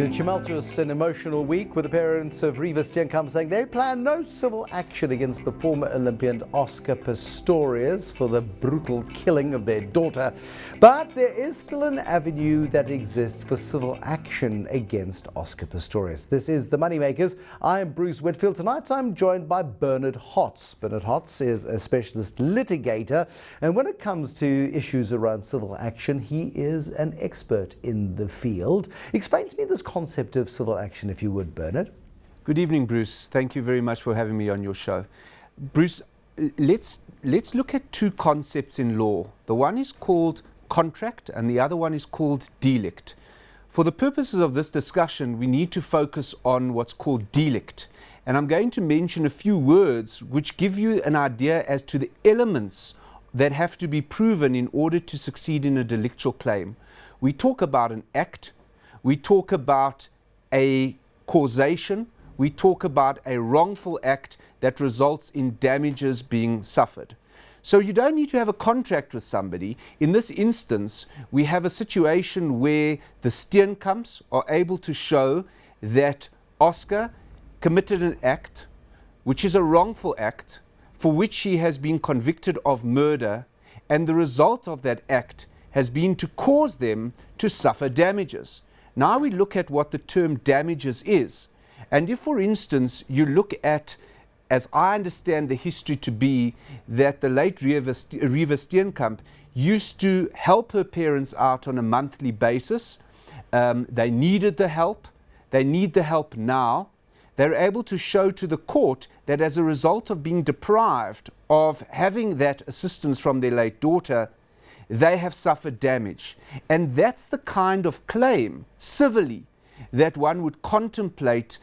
A tumultuous and emotional week with the parents of Reeva Steenkamp saying they plan no civil action against the former Olympian Oscar Pistorius for the brutal killing of their daughter. But there is still an avenue that exists for civil action against Oscar Pistorius. This is the MoneyMakers. I am Bruce Whitfield. Tonight I'm joined by Bernard Hotz. Bernard Hotz is a specialist litigator, and when it comes to issues around civil action, he is an expert in the field. Explain to me this concept of civil action, if you would, Bernard. Good evening, Bruce. Thank you very much for having me on your show. Bruce, let's look at two concepts in law. The one is called contract and the other one is called delict. For the purposes of this discussion, we need to focus on what's called delict. And I'm going to mention a few words which give you an idea as to the elements that have to be proven in order to succeed in a delictual claim. We talk about an act, we talk about a causation, we talk about a wrongful act that results in damages being suffered. So you don't need to have a contract with somebody. In this instance, we have a situation where the Steenkamps are able to show that Oscar committed an act, which is a wrongful act, for which he has been convicted of murder, and the result of that act has been to cause them to suffer damages. Now we look at what the term damages is. And if, for instance, you look at, as I understand the history to be, that the late Reeva Steenkamp used to help her parents out on a monthly basis. They needed the help. They need the help now. They're able to show to the court that as a result of being deprived of having that assistance from their late daughter, they have suffered damage. And that's the kind of claim, civilly, that one would contemplate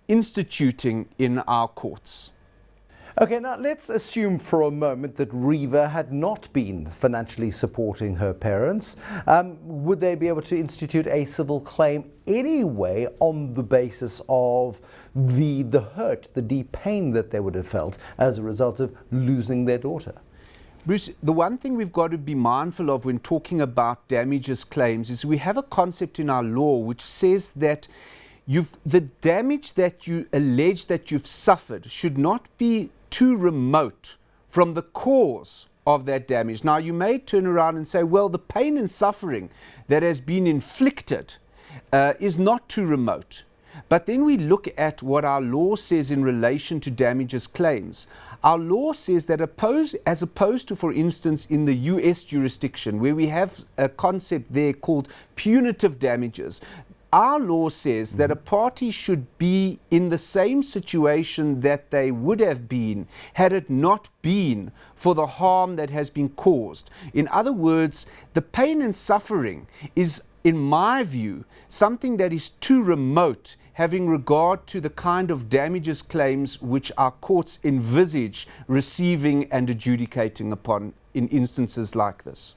instituting in our courts. Okay, now let's assume for a moment that Reeva had not been financially supporting her parents. Would they be able to institute a civil claim anyway on the basis of the hurt, the deep pain that they would have felt as a result of losing their daughter? Bruce, the one thing we've got to be mindful of when talking about damages claims is we have a concept in our law which says that the damage that you allege that you've suffered should not be too remote from the cause of that damage. Now, you may turn around and say, well, the pain and suffering that has been inflicted is not too remote. But then we look at what our law says in relation to damages claims. Our law says that as opposed to, for instance, in the US jurisdiction, where we have a concept there called punitive damages, our law says that a party should be in the same situation that they would have been had it not been for the harm that has been caused. In other words, the pain and suffering is, in my view, something that is too remote, having regard to the kind of damages claims which our courts envisage receiving and adjudicating upon in instances like this.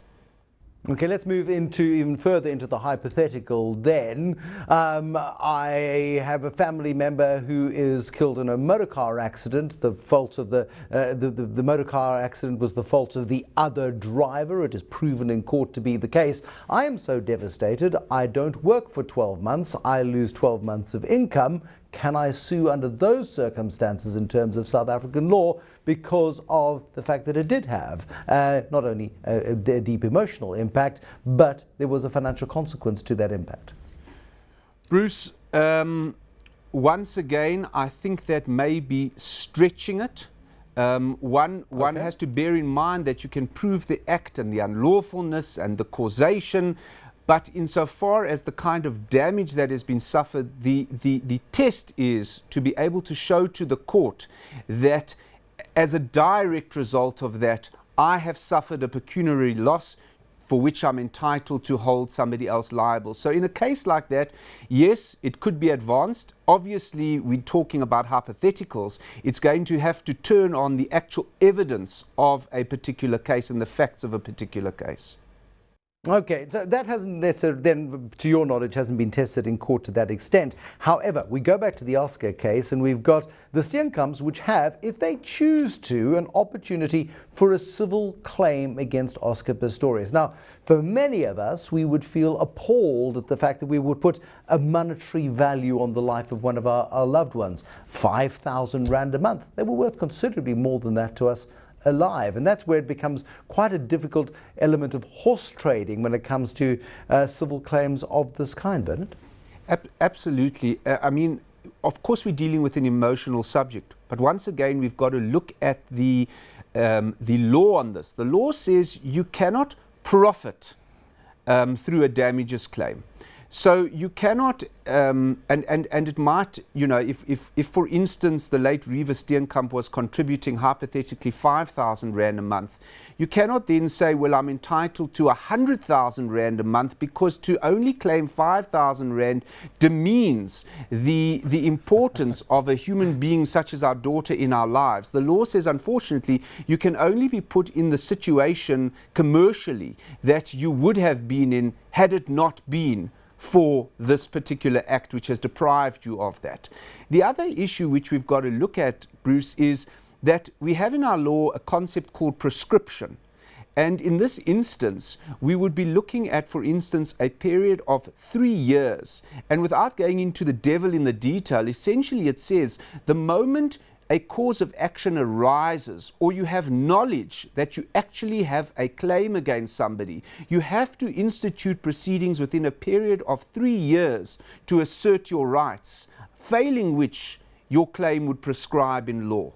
Okay, let's move even further into the hypothetical then. I have a family member who is killed in a motor car accident. The fault of the motor car accident was the fault of the other driver. It is proven in court to be the case. I am so devastated, I don't work for 12 months. I lose 12 months of income. Can I sue under those circumstances in terms of South African law because of the fact that it did have not only a deep emotional impact, but there was a financial consequence to that impact? Bruce, once again, I think that may be stretching it. One has to bear in mind that you can prove the act and the unlawfulness and the causation, but insofar as the kind of damage that has been suffered, the test is to be able to show to the court that as a direct result of that, I have suffered a pecuniary loss for which I'm entitled to hold somebody else liable. So in a case like that, yes, it could be advanced. Obviously, we're talking about hypotheticals. It's going to have to turn on the actual evidence of a particular case and the facts of a particular case. Okay, so that hasn't necessarily, then, to your knowledge, hasn't been tested in court to that extent. However, we go back to the Oscar case, and we've got the Steenkamps, which have, if they choose to, an opportunity for a civil claim against Oscar Pistorius. Now, for many of us, we would feel appalled at the fact that we would put a monetary value on the life of one of our loved ones. 5,000 Rand a month. They were worth considerably more than that to us alive, and that's where it becomes quite a difficult element of horse trading when it comes to civil claims of this kind, Bernard. Absolutely. I mean, of course we're dealing with an emotional subject, but once again we've got to look at the law on this. The law says you cannot profit through a damages claim. So you cannot, and it might, you know, if for instance the late Reeva Steenkamp was contributing hypothetically 5,000 Rand a month, you cannot then say, well, I'm entitled to 100,000 Rand a month, because to only claim 5,000 Rand demeans the importance of a human being such as our daughter in our lives. The law says, unfortunately, you can only be put in the situation commercially that you would have been in had it not been for this particular act which has deprived you of that. The other issue which we've got to look at, Bruce, is that we have in our law a concept called prescription. And in this instance, we would be looking at, for instance, a period of 3 years. And without going into the devil in the detail, essentially it says the moment a cause of action arises, or you have knowledge that you actually have a claim against somebody, you have to institute proceedings within a period of 3 years to assert your rights, failing which your claim would prescribe in law.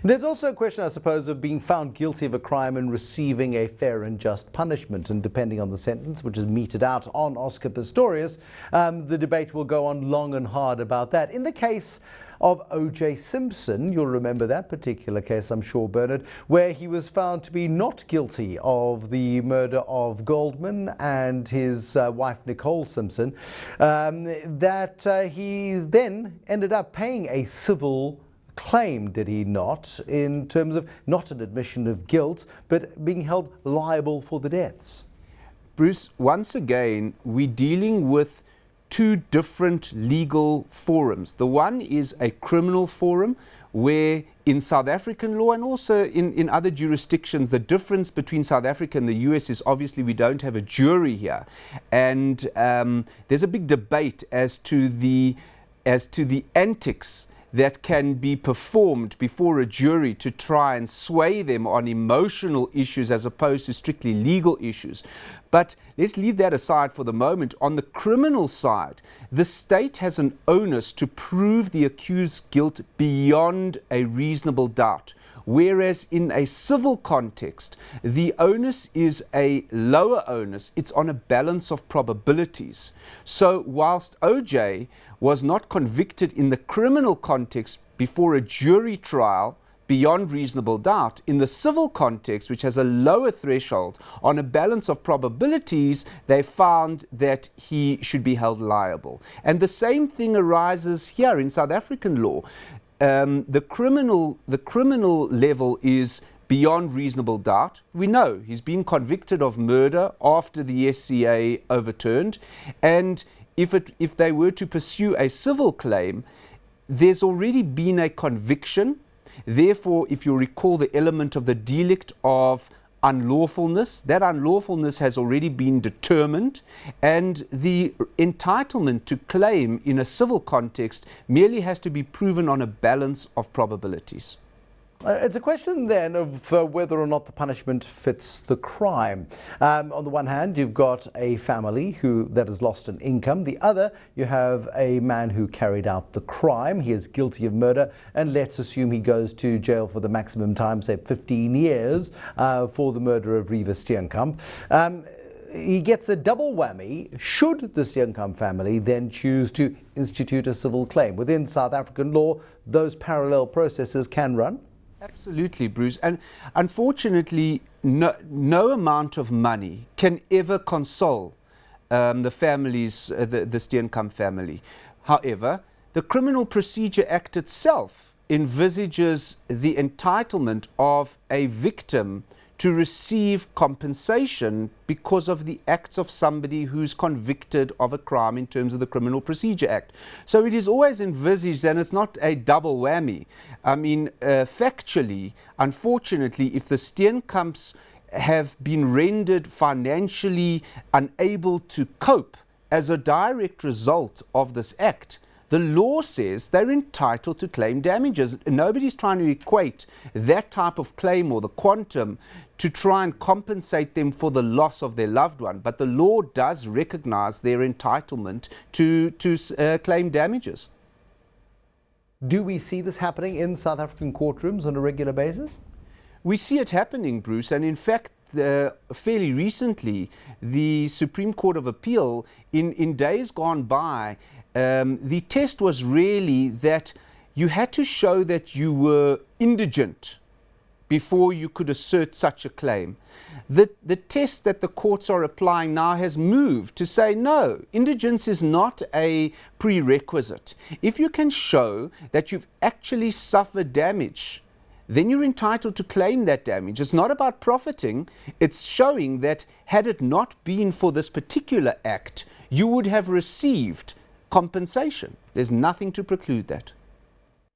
There's also a question, I suppose, of being found guilty of a crime and receiving a fair and just punishment. And depending on the sentence, which is meted out on Oscar Pistorius, the debate will go on long and hard about that. In the case of OJ Simpson, you'll remember that particular case, I'm sure, Bernard, where he was found to be not guilty of the murder of Goldman and his wife Nicole Simpson, that he then ended up paying a civil claim, did he not, in terms of not an admission of guilt, but being held liable for the deaths? Bruce, once again, we're dealing with two different legal forums. The one is a criminal forum, where in South African law and also in other jurisdictions, the difference between South Africa and the US is obviously we don't have a jury here. And there's a big debate as to the antics that can be performed before a jury to try and sway them on emotional issues as opposed to strictly legal issues. But let's leave that aside for the moment. On the criminal side, the state has an onus to prove the accused's guilt beyond a reasonable doubt. Whereas in a civil context, the onus is a lower onus. It's on a balance of probabilities. So whilst OJ was not convicted in the criminal context before a jury trial beyond reasonable doubt, in the civil context, which has a lower threshold, on a balance of probabilities, they found that he should be held liable. And the same thing arises here in South African law. The criminal level is beyond reasonable doubt. We know he's been convicted of murder after the SCA overturned, and if they were to pursue a civil claim, there's already been a conviction. Therefore, if you recall the element of the delict of unlawfulness, that unlawfulness has already been determined, and the entitlement to claim in a civil context merely has to be proven on a balance of probabilities. It's a question then of whether or not the punishment fits the crime. On the one hand, you've got a family that has lost an income. The other, you have a man who carried out the crime. He is guilty of murder, and let's assume he goes to jail for the maximum time, say 15 years, for the murder of Reeva Steenkamp. He gets a double whammy should the Steenkamp family then choose to institute a civil claim. Within South African law, those parallel processes can run. Absolutely, Bruce. And unfortunately, no amount of money can ever console the families, the Steenkamp family. However, the Criminal Procedure Act itself envisages the entitlement of a victim to receive compensation because of the acts of somebody who's convicted of a crime in terms of the Criminal Procedure Act. So it is always envisaged, and it's not a double whammy. I mean, factually, unfortunately, if the Steenkamps have been rendered financially unable to cope as a direct result of this act, the law says they're entitled to claim damages. Nobody's trying to equate that type of claim or the quantum to try and compensate them for the loss of their loved one. But the law does recognize their entitlement to claim damages. Do we see this happening in South African courtrooms on a regular basis? We see it happening, Bruce, and in fact, fairly recently, the Supreme Court of Appeal, in days gone by, the test was really that you had to show that you were indigent before you could assert such a claim. The test that the courts are applying now has moved to say, no, indigence is not a prerequisite. If you can show that you've actually suffered damage, then you're entitled to claim that damage. It's not about profiting. It's showing that had it not been for this particular act, you would have received compensation. There's nothing to preclude that.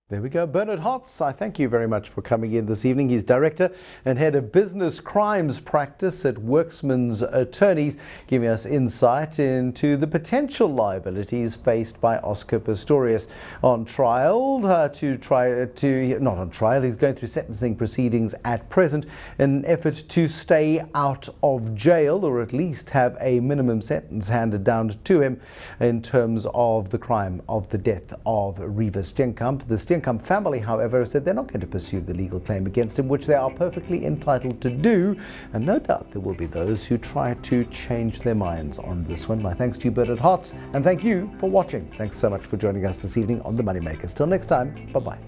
There we go. Bernard Hotz, I thank you very much for coming in this evening. He's Director and Head of Business Crimes Practice at Werksmans Attorneys, giving us insight into the potential liabilities faced by Oscar Pistorius on trial. Not on trial, he's going through sentencing proceedings at present in an effort to stay out of jail, or at least have a minimum sentence handed down to him in terms of the crime of the death of Reeva Steenkamp. The Steenkamp family, however, said they're not going to pursue the legal claim against him, which they are perfectly entitled to do, and no doubt there will be those who try to change their minds on this one. My thanks to you, Bernard Hotz, and thank you for watching. Thanks so much for joining us this evening on The MoneyMakers. Till next time, bye-bye.